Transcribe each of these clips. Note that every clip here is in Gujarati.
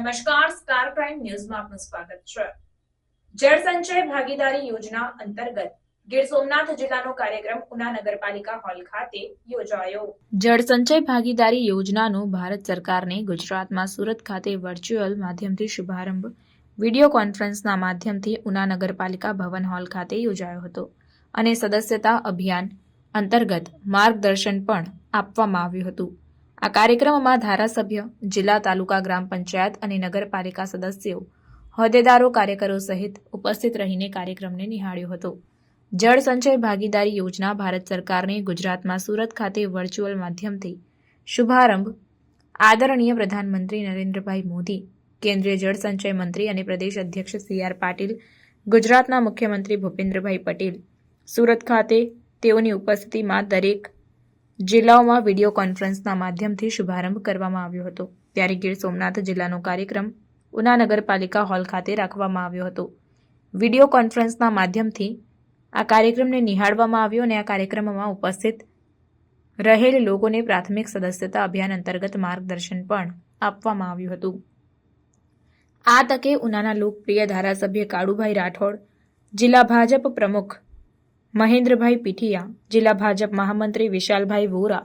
નમસ્કાર, સ્ટાર પ્રાઇમ ન્યૂઝમાં આપનું સ્વાગત છે। જળ સંચય ભાગીદારી યોજના અંતર્ગત ગીર સોમનાથ જિલ્લાનો કાર્યક્રમ ઉના નગરપાલિકા હોલ ખાતે યોજાયો। જળ સંચય ભાગીદારી યોજનાનો ભારત સરકારને ગુજરાતમાં સુરત ખાતે વર્ચ્યુઅલ માધ્યમથી શુભારંભ વિડીયો કોન્ફરન્સના માધ્યમથી ઉના નગરપાલિકા ભવન હોલ ખાતે યોજાયો હતો અને સદસ્યતા અભિયાન અંતર્ગત માર્ગદર્શન પણ આપવામાં આવ્યું હતું। આ કાર્યક્રમમાં ધારાસભ્ય, જિલ્લા તાલુકા ગ્રામ પંચાયત અને નગરપાલિકા સદસ્યો, હોદ્દેદારો, કાર્યકરો સહિત ઉપસ્થિત રહીને કાર્યક્રમને નિહાળ્યો હતો। જળ સંચય ભાગીદારી યોજના ભારત સરકારને ગુજરાતમાં સુરત ખાતે વર્ચ્યુઅલ માધ્યમથી શુભારંભ આદરણીય પ્રધાનમંત્રી નરેન્દ્રભાઈ મોદી, કેન્દ્રીય જળ સંચય મંત્રી અને પ્રદેશ અધ્યક્ષ CR પાટીલ, ગુજરાતના મુખ્યમંત્રી ભૂપેન્દ્રભાઈ પટેલ સુરત ખાતે તેઓની ઉપસ્થિતિમાં દરેક જિલ્લાઓમાં વિડીયો કોન્ફરન્સના માધ્યમથી શુભારંભ કરવામાં આવ્યો હતો। ત્યારે ગીર સોમનાથ જિલ્લાનો કાર્યક્રમ ઉના નગરપાલિકા હોલ ખાતે રાખવામાં આવ્યો હતો। વિડીયો કોન્ફરન્સના માધ્યમથી આ કાર્યક્રમને નિહાળવામાં આવ્યો અને આ કાર્યક્રમમાં ઉપસ્થિત રહેલ લોકોને પ્રાથમિક સદસ્યતા અભિયાન અંતર્ગત માર્ગદર્શન પણ આપવામાં આવ્યું હતું। આ તકે ઉનાના લોકપ્રિય ધારાસભ્ય કાળુભાઈ રાઠોડ, જિલ્લા ભાજપ પ્રમુખ મહેન્દ્રભાઈ પીઠિયા, જિલ્લા ભાજપ મહામંત્રી વિશાલભાઈ વોરા,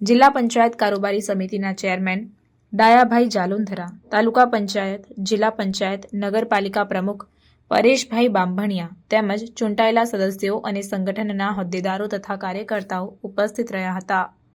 જિલ્લા પંચાયત કારોબારી સમિતિના ચેરમેન ડાયાભાઈ જાલુંધરા, તાલુકા પંચાયત, જિલ્લા પંચાયત, નગરપાલિકા પ્રમુખ પરેશભાઈ બાંભણિયા તેમજ ચૂંટાયેલા સદસ્યો અને સંગઠનના હોદ્દેદારો તથા કાર્યકર્તાઓ ઉપસ્થિત રહ્યા હતા।